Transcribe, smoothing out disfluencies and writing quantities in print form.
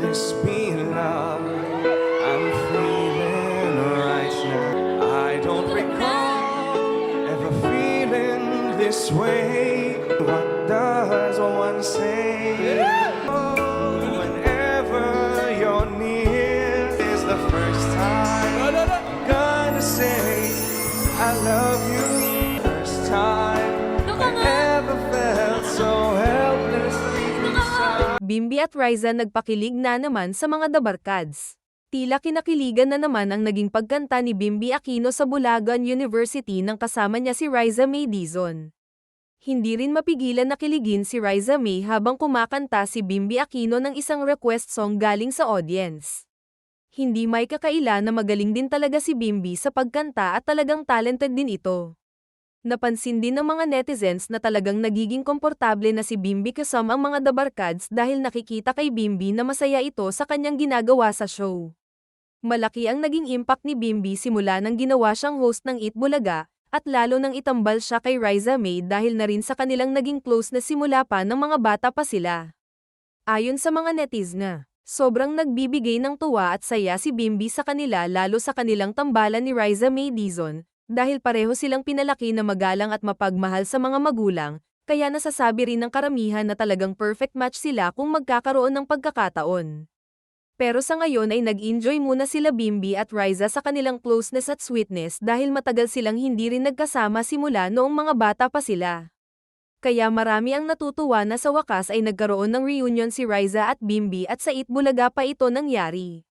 this be love I'm feeling right now? I don't recall ever feeling this way. What does one say? Oh, whenever you're near is the first time I'm gonna say I love you. First time I ever felt so helplessly inside. Bimbi at Riza nagpakilig na naman sa mga Dabarkads. Tila kinakiligan na naman ang naging pagkanta ni Bimbi Aquino sa Bulacan University nang kasama niya si Riza May Dizon. Hindi rin mapigilan na kiligin si Riza May habang kumakanta si Bimbi Aquino ng isang request song galing sa audience. Hindi may kakaila na magaling din talaga si Bimbi sa pagkanta at talagang talented din ito. Napansin din ng mga netizens na talagang nagiging komportable na si Bimbi kasama ang mga Dabarkads dahil nakikita kay Bimbi na masaya ito sa kanyang ginagawa sa show. Malaki ang naging impact ni Bimbi simula nang ginawa siyang host ng Eat Bulaga, at lalo nang itambal siya kay Riza May dahil na rin sa kanilang naging close na simula pa ng mga bata pa sila. Ayon sa mga netizen, sobrang nagbibigay ng tuwa at saya si Bimbi sa kanila lalo sa kanilang tambalan ni Riza May Dizon, dahil pareho silang pinalaki na magalang at mapagmahal sa mga magulang, kaya nasasabi rin ng karamihan na talagang perfect match sila kung magkakaroon ng pagkakataon. Pero sa ngayon ay nag-enjoy muna sila Bimbi at Riza sa kanilang closeness at sweetness dahil matagal silang hindi rin nagkasama simula noong mga bata pa sila. Kaya marami ang natutuwa na sa wakas ay nagkaroon ng reunion si Riza at Bimbi at sa Eat Bulaga pa ito nangyari.